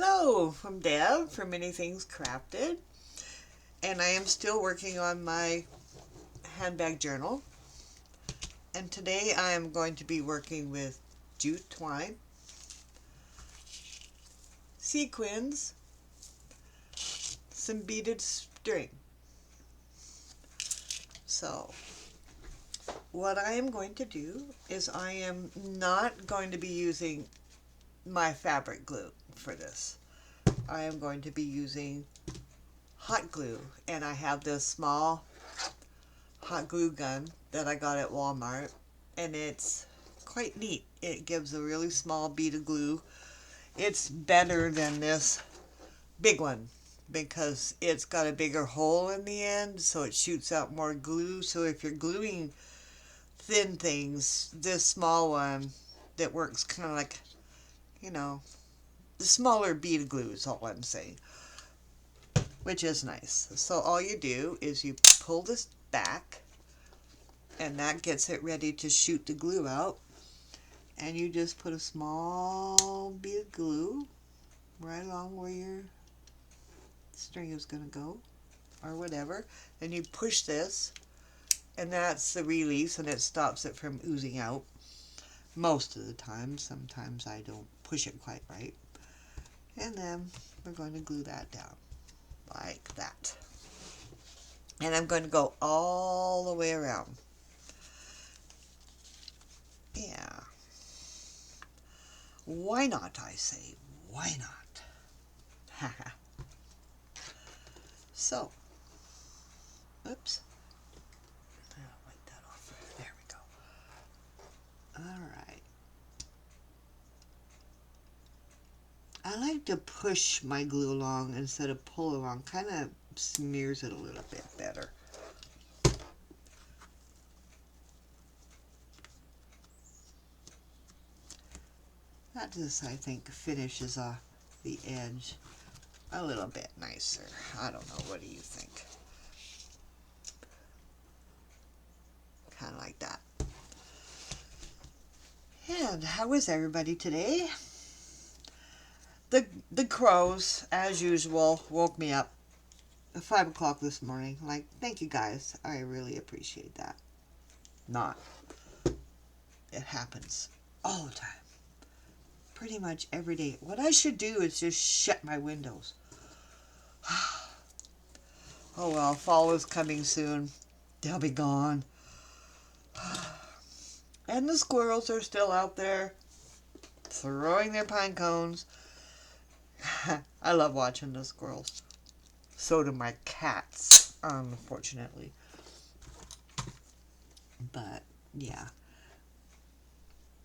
Hello, I'm Deb from Many Things Crafted, and I am still working on my handbag journal. And today I am going to be working with jute twine, sequins, some beaded string. So, what I am going to do is I am not going to be using my fabric glue for this. I am going to be using hot glue, and I have this small hot glue gun that I got at Walmart, and it's quite neat. It gives a really small bead of glue. It's better than this big one because it's got a bigger hole in the end, so it shoots out more glue. So if you're gluing thin things, this small one that works kind of like, the smaller bead of glue is all I'm saying, which is nice. So all you do is you pull this back, and that gets it ready to shoot the glue out. And you just put a small bead of glue right along where your string is going to go, or whatever. And you push this, and that's the release, and it stops it from oozing out most of the time. Sometimes I don't push it quite right. And then we're going to glue that down like that. And I'm going to go all the way around. Yeah. Why not, I say? Why not? So, oops. I'll wipe that off. There we go. Alright. I like to push my glue along instead of pull along. Kind of smears it a little bit better. That just, I think, finishes off the edge a little bit nicer. I don't know. What do you think? Kind of like that. And how is everybody today? The crows, as usual, woke me up at 5 o'clock this morning. Like, thank you guys. I really appreciate that. Not. It happens all the time. Pretty much every day. What I should do is just shut my windows. Oh well, fall is coming soon. They'll be gone. And the squirrels are still out there throwing their pine cones. I love watching the squirrels. So do my cats, unfortunately. But, yeah.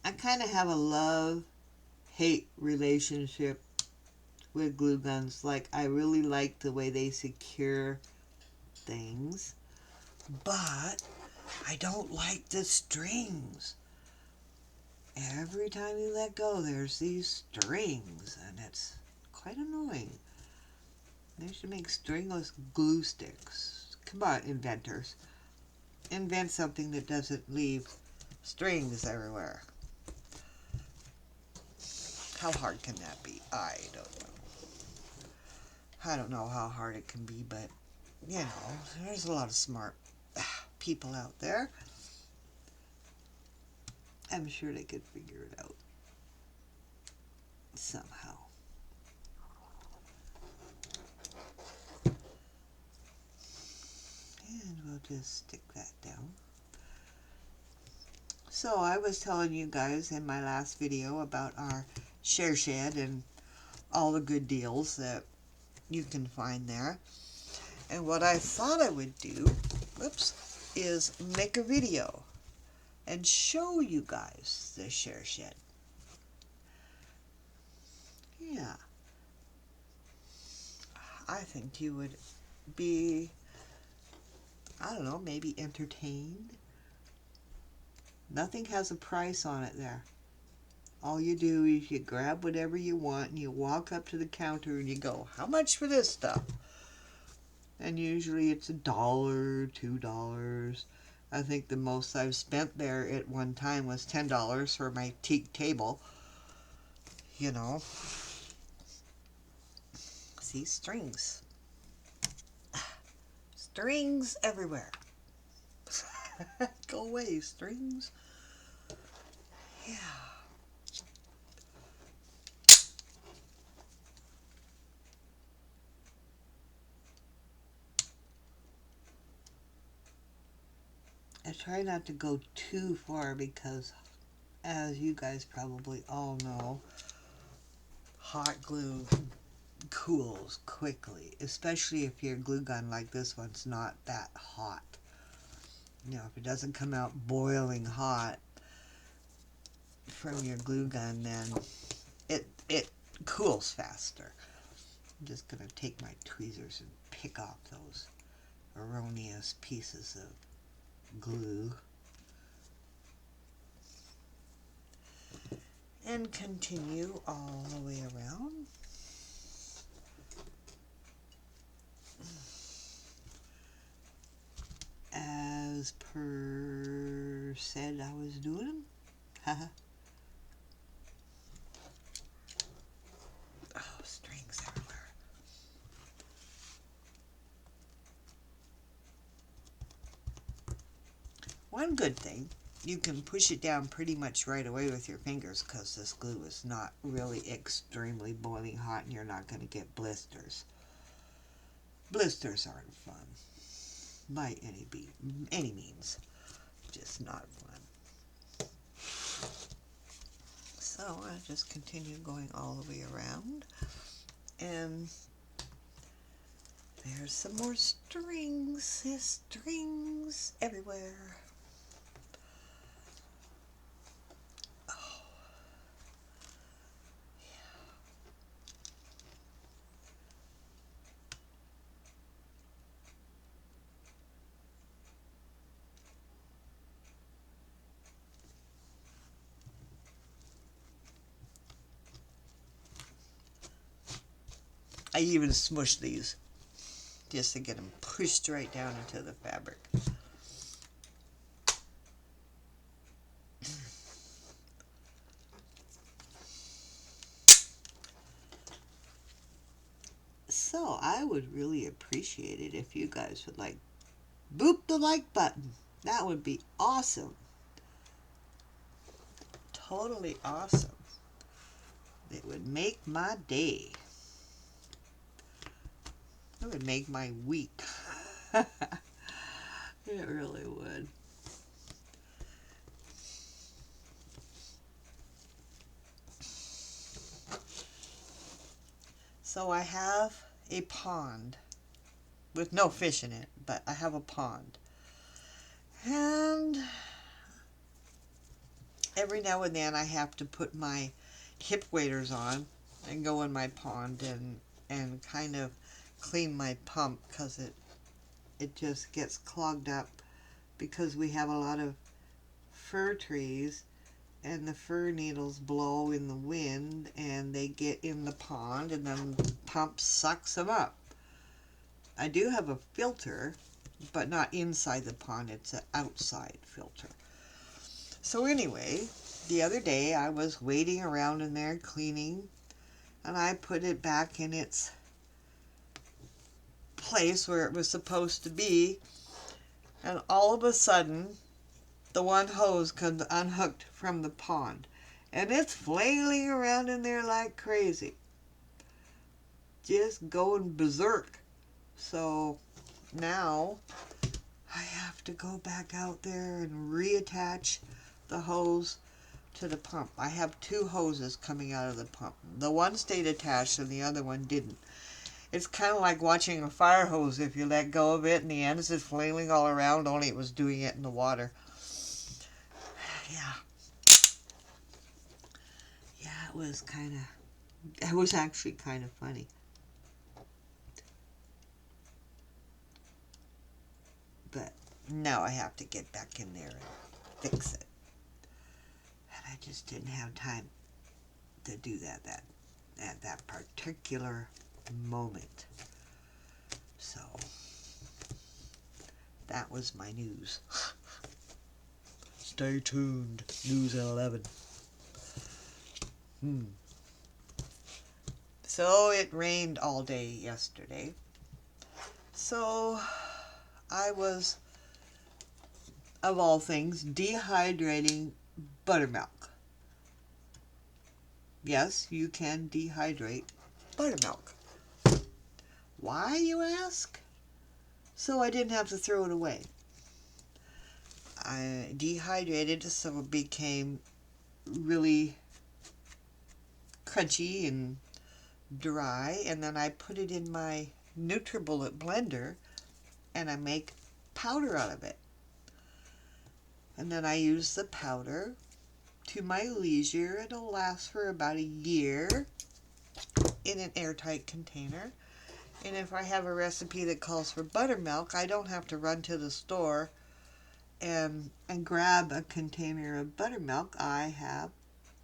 I kind of have a love-hate relationship with glue guns. Like, I really like the way they secure things. But I don't like the strings. Every time you let go, there's these strings, and it's quite annoying. They should make stringless glue sticks. Come on, inventors. Invent something that doesn't leave strings everywhere. How hard can that be? I don't know. I don't know how hard it can be, but, there's a lot of smart people out there. I'm sure they could figure it out somehow. And we'll just stick that down. So I was telling you guys in my last video about our share shed and all the good deals that you can find there. And what I thought I would do, is make a video and show you guys the share shed. Yeah. I think you would be, I don't know, maybe entertained. Nothing has a price on it there. All you do is you grab whatever you want and you walk up to the counter and you go, how much for this stuff? And usually it's $1, $2. I think the most I've spent there at one time was $10 for my teak table. see strings. Strings everywhere. Go away, strings. Yeah. I try not to go too far because, as you guys probably all know, hot glue cools quickly, especially if your glue gun like this one's not that hot. You know, if it doesn't come out boiling hot from your glue gun, then it cools faster. I'm just going to take my tweezers and pick off those erroneous pieces of glue. And continue all the way around. As per said I was doing. Haha. Oh, strings everywhere. One good thing, you can push it down pretty much right away with your fingers because this glue is not really extremely boiling hot and you're not going to get blisters. Blisters aren't fun by any means. Just not fun. So I just continue going all the way around, and there's some more strings. There's strings everywhere. Oh, I even smushed these just to get them pushed right down into the fabric. So I would really appreciate it if you guys would like boop the like button. That would be awesome. Totally awesome. It would make my day. It would make my week. It really would. So I have a pond with no fish in it, but I have a pond. And every now and then I have to put my hip waders on and go in my pond and kind of clean my pump because it just gets clogged up because we have a lot of fir trees and the fir needles blow in the wind and they get in the pond and then the pump sucks them up. I do have a filter, but not inside the pond, it's an outside filter. So anyway, the other day I was wading around in there cleaning and I put it back in its place where it was supposed to be, and all of a sudden the one hose comes unhooked from the pond and it's flailing around in there like crazy, just going berserk. So now I have to go back out there and reattach the hose to the pump. I have two hoses coming out of the pump. The one stayed attached and the other one didn't. It's kind of like watching a fire hose. If you let go of it and the ends is flailing all around, only it was doing it in the water. Yeah. Yeah, it was actually kind of funny. But now I have to get back in there and fix it. And I just didn't have time to do that at that particular moment. So that was my news. Stay tuned. News at 11. So it rained all day yesterday. So I was, of all things, dehydrating buttermilk. Yes, you can dehydrate buttermilk. Why, you ask? So I didn't have to throw it away. I dehydrated so it became really crunchy and dry, and then I put it in my NutriBullet blender and I make powder out of it. And then I use the powder to my leisure. It'll last for about a year in an airtight container. And if I have a recipe that calls for buttermilk, I don't have to run to the store and grab a container of buttermilk. I have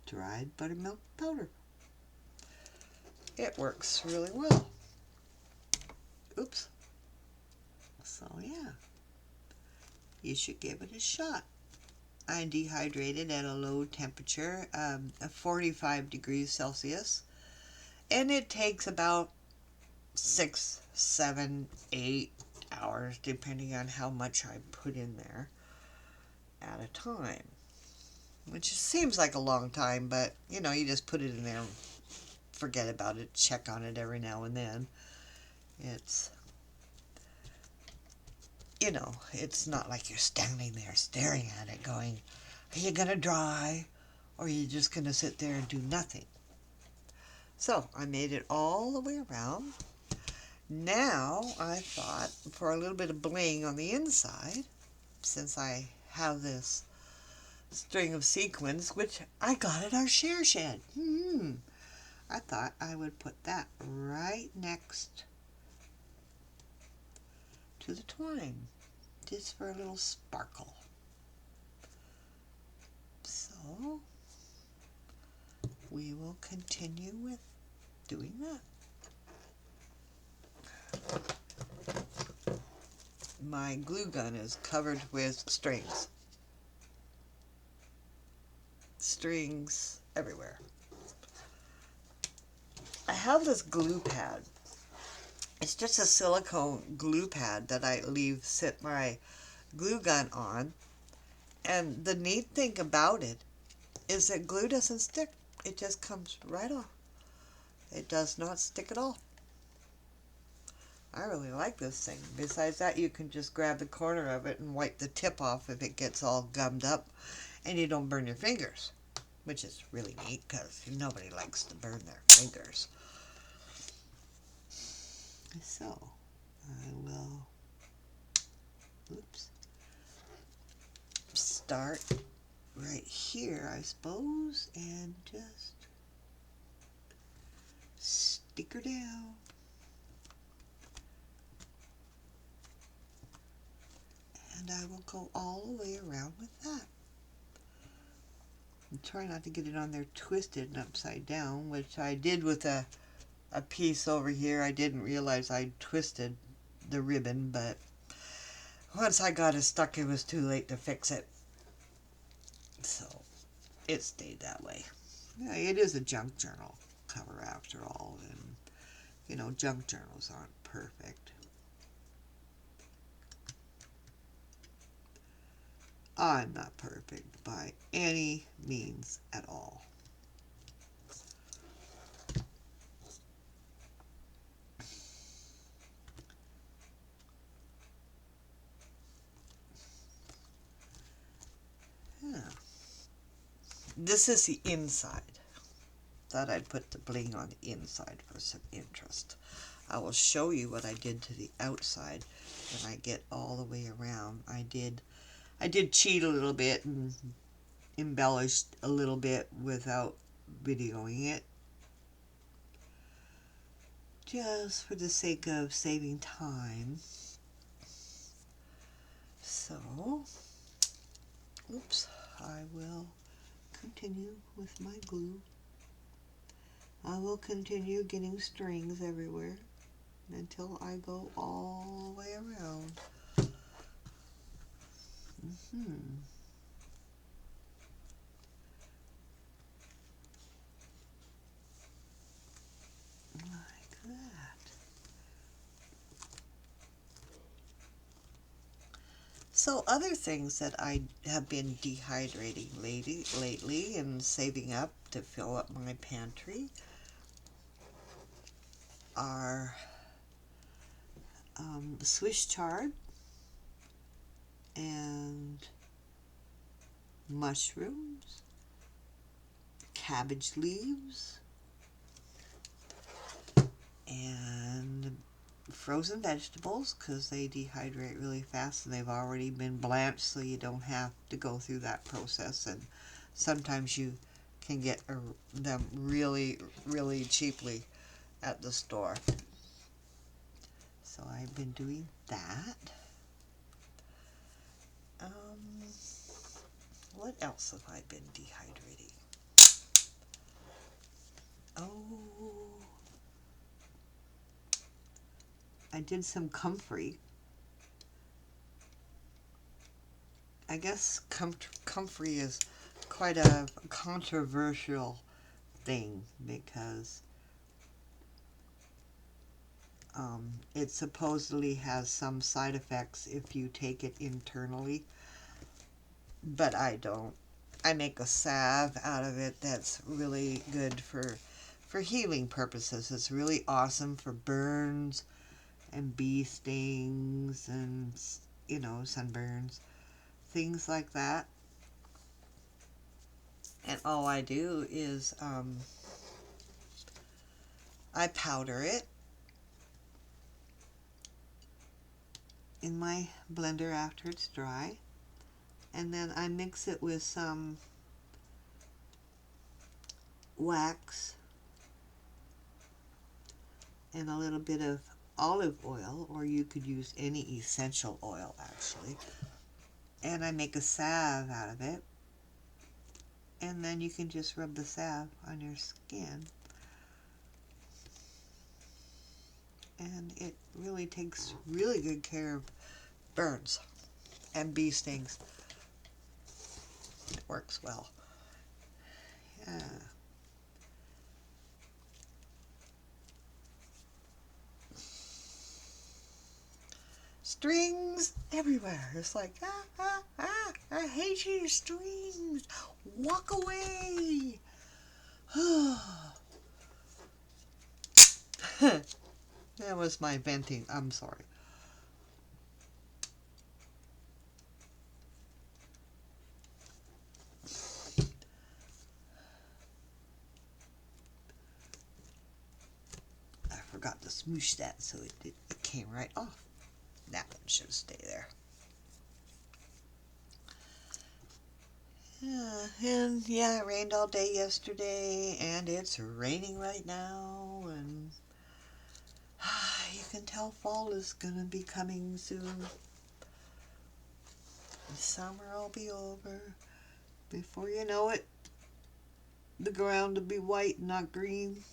dried buttermilk powder. It works really well. Oops. So yeah, you should give it a shot. I dehydrate it at a low temperature, 45 degrees Celsius, and it takes about 6, 7, 8 hours, depending on how much I put in there at a time. Which seems like a long time, but you know, you just put it in there, forget about it, check on it every now and then. It's, you know, it's not like you're standing there staring at it going, are you going to dry? Or are you just going to sit there and do nothing? So I made it all the way around. Now I thought, for a little bit of bling on the inside, since I have this string of sequins, which I got at our share shed, I thought I would put that right next to the twine, just for a little sparkle. So we will continue with doing that. My glue gun is covered with strings. Strings everywhere. I have this glue pad. It's just a silicone glue pad that I sit my glue gun on. And the neat thing about it is that glue doesn't stick. It just comes right off. It does not stick at all. I really like this thing. Besides that, you can just grab the corner of it and wipe the tip off if it gets all gummed up, and you don't burn your fingers, which is really neat because nobody likes to burn their fingers. So I will, start right here, I suppose, and just stick her down. And I will go all the way around with that. And try not to get it on there twisted and upside down, which I did with a piece over here. I didn't realize I twisted the ribbon, but once I got it stuck, it was too late to fix it. So it stayed that way. Yeah, it is a junk journal cover after all, and you know, junk journals aren't perfect. I'm not perfect by any means at all. Yeah. This is the inside. Thought I'd put the bling on the inside for some interest. I will show you what I did to the outside when I get all the way around. I did cheat a little bit and embellished a little bit without videoing it, just for the sake of saving time. So, I will continue with my glue. I will continue getting strings everywhere until I go all the way around. So other things that I have been dehydrating lately and saving up to fill up my pantry are Swiss chard and mushrooms, cabbage leaves, and frozen vegetables, because they dehydrate really fast and they've already been blanched, so you don't have to go through that process. And sometimes you can get them really, really cheaply at the store. So I've been doing that. What else have I been dehydrating? Oh, I did some comfrey. I guess comfrey is quite a controversial thing because it supposedly has some side effects if you take it internally, but I don't. I make a salve out of it that's really good for healing purposes. It's really awesome for burns and bee stings and, you know, sunburns, things like that. And all I do is I powder it in my blender after it's dry, and then I mix it with some wax and a little bit of olive oil, or you could use any essential oil actually, and I make a salve out of it, and then you can just rub the salve on your skin, and it really takes really good care of burns and bee stings. It works well. Yeah. Strings everywhere. It's like, I hate you, strings. Walk away. That was my venting. I'm sorry. I forgot to smoosh that, so it came right off. That one should stay there. Yeah, it rained all day yesterday, and it's raining right now, and you can tell fall is gonna be coming soon. The summer will be over. Before you know it, the ground will be white, not green.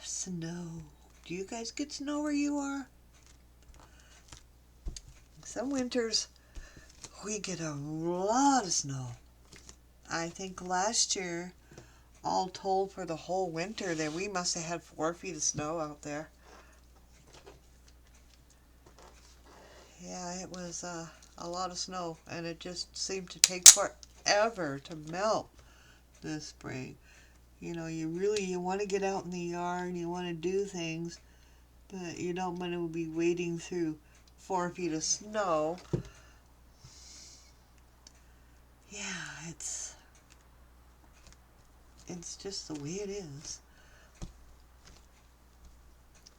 Snow. Do you guys get snow where you are? Some winters we get a lot of snow. I think last year, all told for the whole winter, that we must have had 4 feet of snow out there. Yeah, it was a lot of snow, and it just seemed to take forever to melt this spring. You know, you want to get out in the yard, you want to do things, but you don't want to be wading through 4 feet of snow. Yeah, it's just the way it is.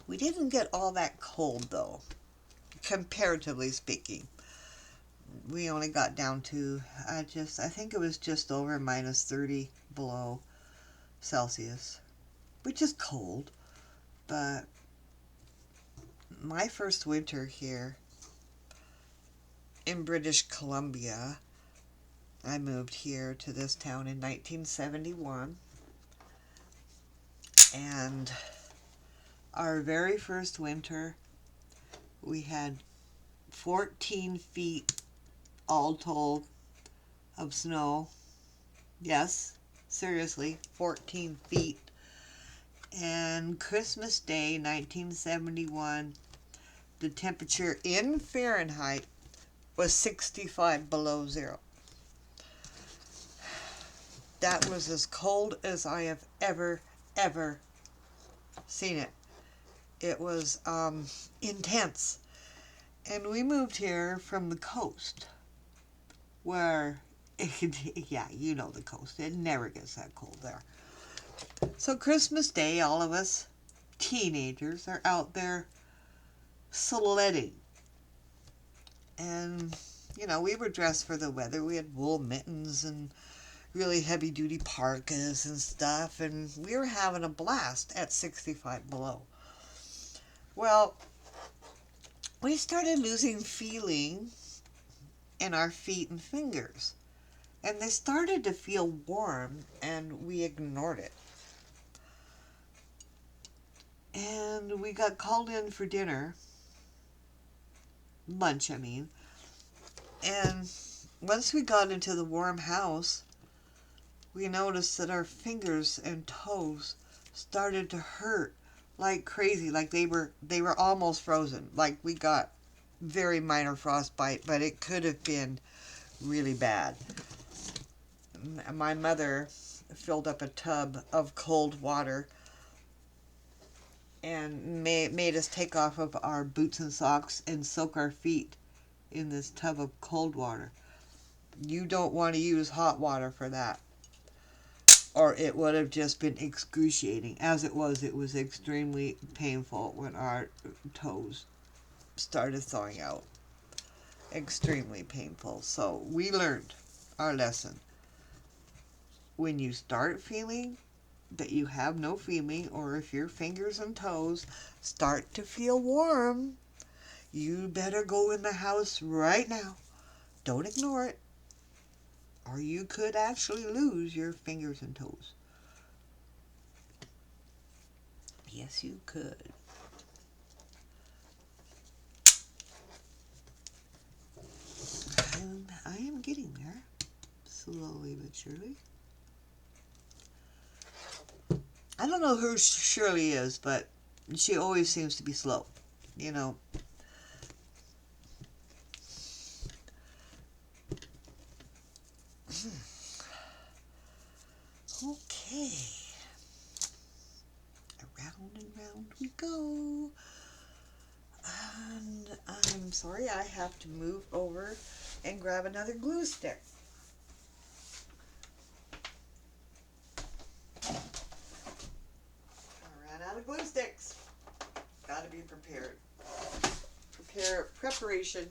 We didn't get all that cold though, comparatively speaking. We only got down to, I think it was just over minus 30 below Celsius, which is cold, but my first winter here in British Columbia, I moved here to this town in 1971, and our very first winter we had 14 feet all told of snow. Yes, seriously, 14 feet. And Christmas Day 1971, the temperature in Fahrenheit was 65 below zero. That was as cold as I have ever seen it. It was intense. And we moved here from the coast where, yeah, you know the coast. It never gets that cold there. So Christmas Day, all of us teenagers are out there sledding. And, you know, we were dressed for the weather. We had wool mittens and really heavy duty parkas and stuff. And we were having a blast at 65 below. Well, we started losing feeling in our feet and fingers. And they started to feel warm, and we ignored it. And we got called in for dinner. Lunch, I mean. And once we got into the warm house, we noticed that our fingers and toes started to hurt like crazy, like they were almost frozen. Like we got very minor frostbite, but it could have been really bad. My mother filled up a tub of cold water and made us take off of our boots and socks and soak our feet in this tub of cold water. You don't want to use hot water for that, or it would have just been excruciating. As it was extremely painful when our toes started thawing out. Extremely painful. So we learned our lesson. When you start feeling that you have no feeling, or if your fingers and toes start to feel warm, you better go in the house right now. Don't ignore it, or you could actually lose your fingers and toes. Yes, you could. I am getting there, slowly but surely. I don't know who Shirley is, but she always seems to be slow, you know. Okay. Around and round we go. And I'm sorry, I have to move over and grab another glue stick. I ran out of glue sticks. Gotta be prepared. Preparation.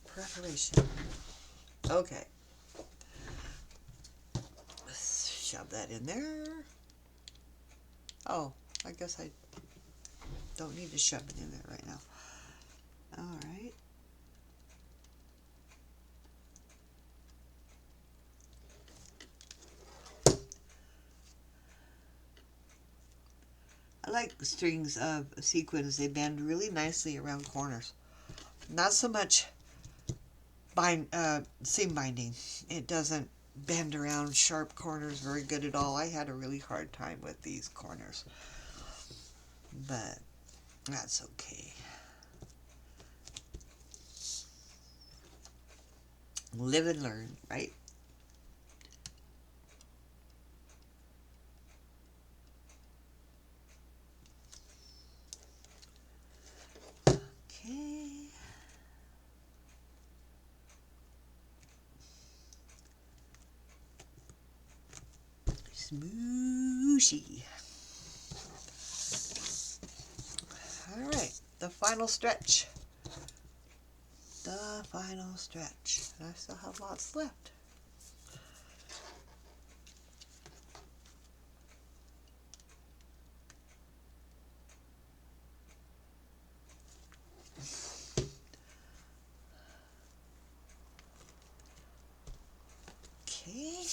Preparation. Okay. Let's shove that in there. Oh, I guess I don't need to shove it in there right now. All right. I like the strings of sequins. They bend really nicely around corners. Not so much seam binding. It doesn't bend around sharp corners very good at all. I had a really hard time with these corners, but that's okay. Live and learn, right? Okay. Smooshy. All right, the final stretch. The final stretch. And I still have lots left. Okay.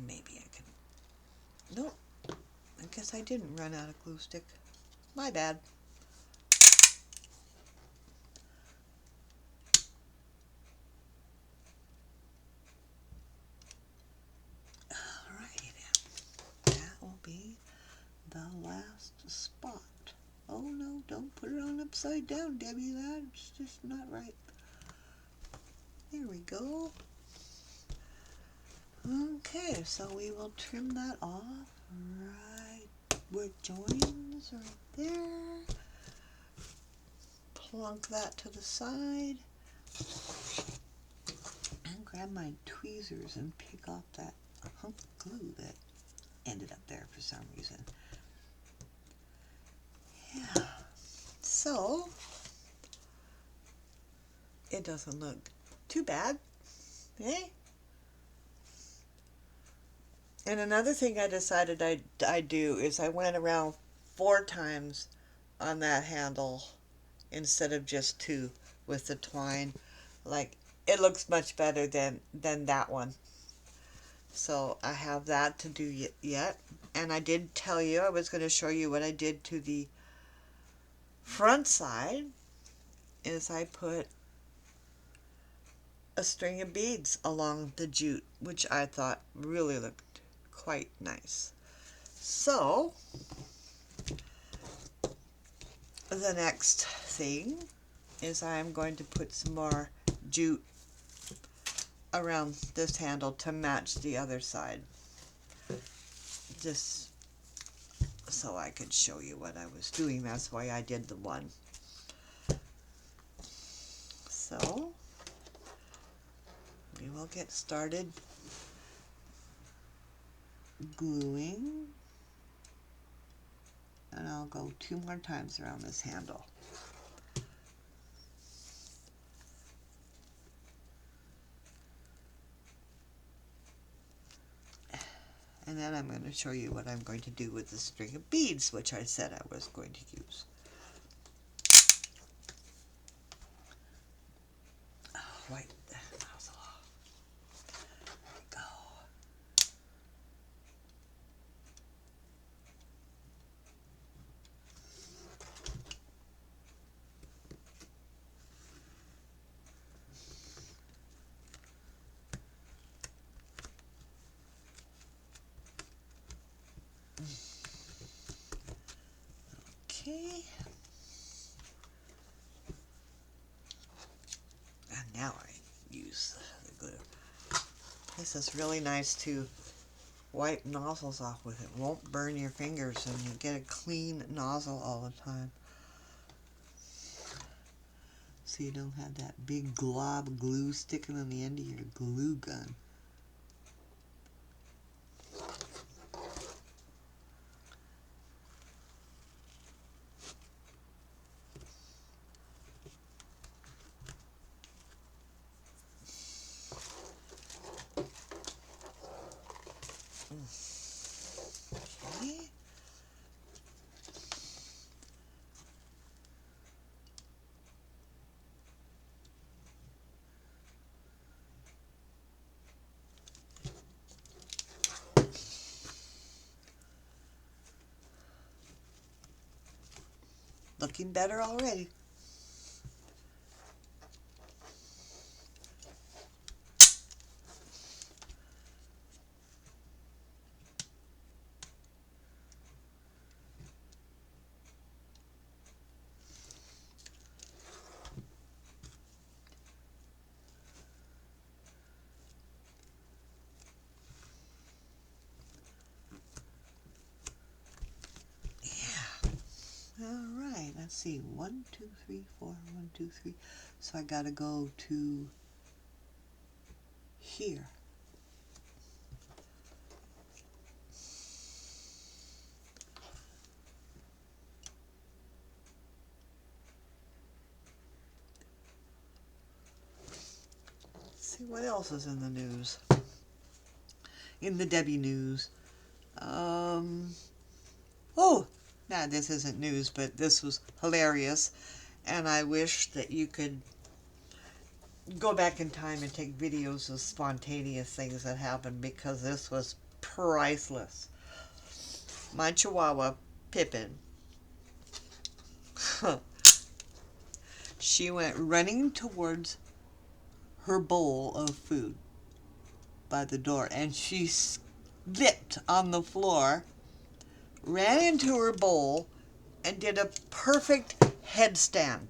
Maybe I can. Nope. I guess I didn't run out of glue stick. My bad. spot. Oh no, don't put it on upside down, Debbie. That's just not right. There we go. Okay, so we will trim that off right where it joins, right there. Plunk that to the side. And grab my tweezers and pick off that hunk of glue that ended up there for some reason. Yeah. So, it doesn't look too bad, eh? And another thing I decided I'd do is I went around 4 times on that handle instead of just 2 with the twine. Like, it looks much better than that one. So I have that to do yet. And I did tell you I was going to show you what I did to the front side is I put a string of beads along the jute, which I thought really looked quite nice. So the next thing is I'm going to put some more jute around this handle to match the other side, just so I could show you what I was doing. That's why I did the one. So we will get started gluing, and I'll go 2 more times around this handle. And then I'm going to show you what I'm going to do with the string of beads, which I said I was going to use. Wipe that nozzle off. There we go. Okay. And now I use the glue. This is really nice to wipe nozzles off with. It won't burn your fingers and you get a clean nozzle all the time. So you don't have that big glob of glue sticking on the end of your glue gun. Okay. Looking better already. Alright, let's see. 1, 2, 3, 4, 1, 2, 3. So I gotta go to here. Let's see what else is in the news. In the Debbie news. Oh! Now, this isn't news, but this was hilarious, and I wish that you could go back in time and take videos of spontaneous things that happened, because this was priceless. My Chihuahua, Pippin, she went running towards her bowl of food by the door, and she slipped on the floor, ran into her bowl, and did a perfect headstand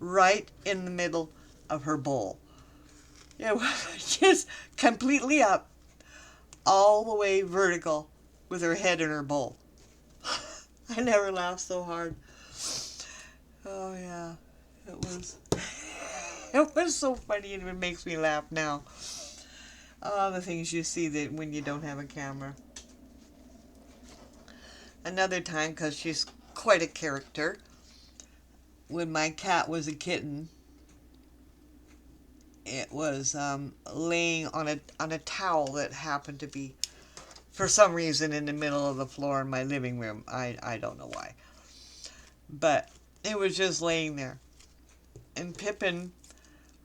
right in the middle of her bowl. It was just completely up, all the way vertical with her head in her bowl. I never laughed so hard. Oh yeah, it was it was so funny, and it makes me laugh now. All the things you see that when you don't have a camera. Another time, because she's quite a character, when my cat was a kitten, it was laying on a towel that happened to be, for some reason, in the middle of the floor in my living room. I don't know why. But it was just laying there. And Pippin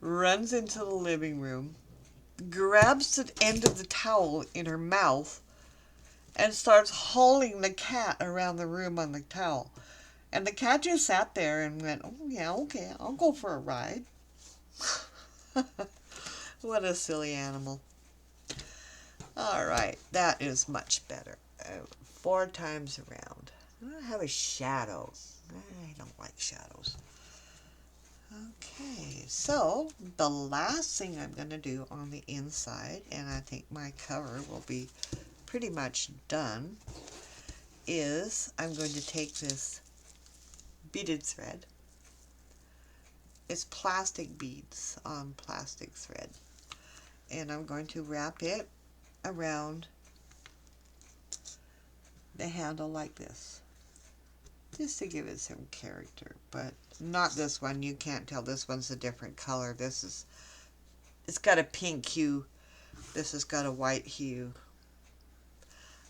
runs into the living room, grabs the end of the towel in her mouth, and starts hauling the cat around the room on the towel. And the cat just sat there and went, oh yeah, okay, I'll go for a ride. What a silly animal. All right, that is much better. 4 times around. I have a shadow. I don't like shadows. Okay, so the last thing I'm going to do on the inside, and I think my cover will be pretty much done, is I'm going to take this beaded thread. It's plastic beads on plastic thread. And I'm going to wrap it around the handle like this, just to give it some character. But not this one. You can't tell. This one's a different color. It's got a pink hue. This has got a white hue.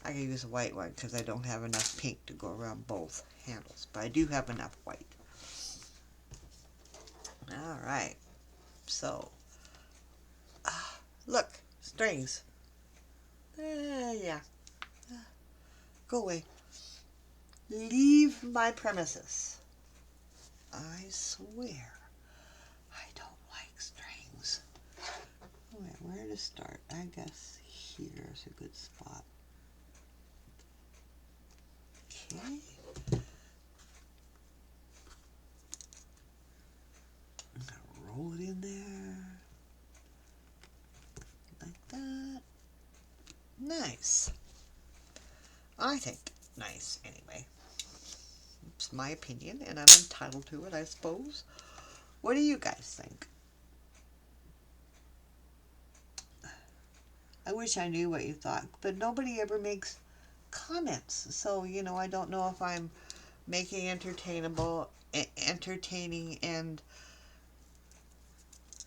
I can use a white one because I don't have enough pink to go around both handles, but I do have enough white. All right, so look, strings. Yeah, go away. Leave my premises. I swear, I don't like strings. Wait, where to start? I guess here's a good spot. Okay. I'm gonna roll it in there. Like that. Nice. I think nice, anyway. It's my opinion, and I'm entitled to it, I suppose. What do you guys think? I wish I knew what you thought, but nobody ever makes comments. So, I don't know if I'm making entertaining and,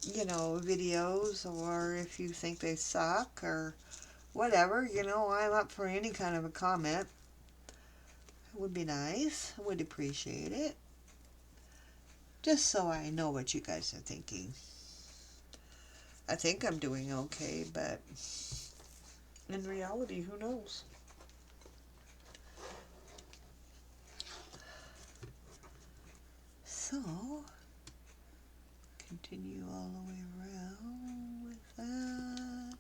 videos, or if you think they suck, or whatever. I'm up for any kind of a comment. It would be nice. I would appreciate it. Just so I know what you guys are thinking. I think I'm doing okay, but in reality, who knows? So, continue all the way around with that.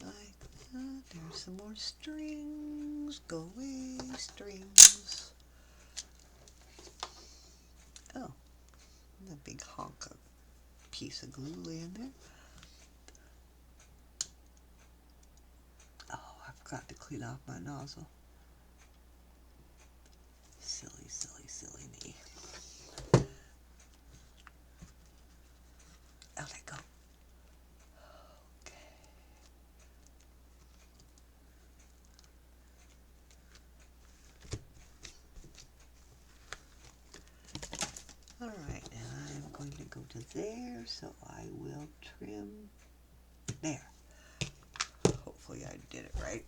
Like that. There's some more strings. Go away, strings. Oh, a big honk of piece of glue laying there. Oh, I forgot to clean off my nozzle. Silly, silly, silly me. I'll let go. Okay. Alright, and I'm going to go to there, so I will trim there. Hopefully I did it right.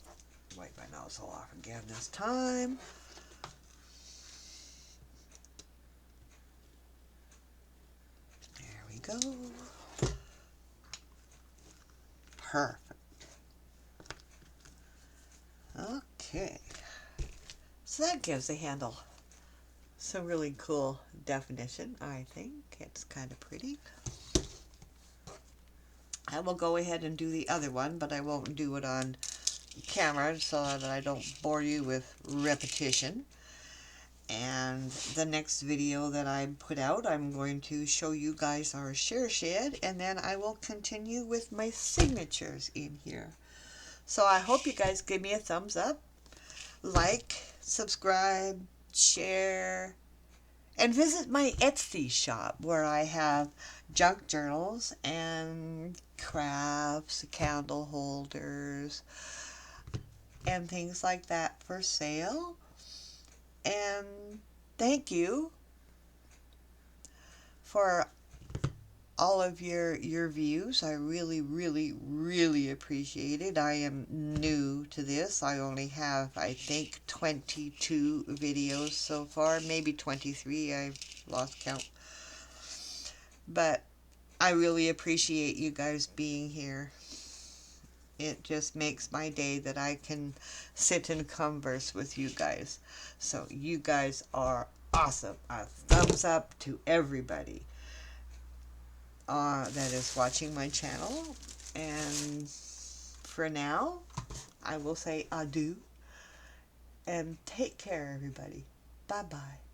Wipe my nozzle off again this time. There we go. Perfect. Okay. So that gives the handle some really cool definition, I think. It's kind of pretty. I will go ahead and do the other one, but I won't do it on camera so that I don't bore you with repetition. And the next video that I put out, I'm going to show you guys our share shed, and then I will continue with my signatures in here. So I hope you guys give me a thumbs up, like, subscribe, share, and visit my Etsy shop where I have junk journals and crafts, candle holders, and things like that for sale. And thank you for all of your views. I really appreciate it. I am new to this. I only have, I think, 22 videos so far, maybe 23. I've lost count. But I really appreciate you guys being here. It just makes my day that I can sit and converse with you guys. So you guys are awesome. A thumbs up to everybody that is watching my channel. And for now, I will say adieu and take care, everybody. Bye bye.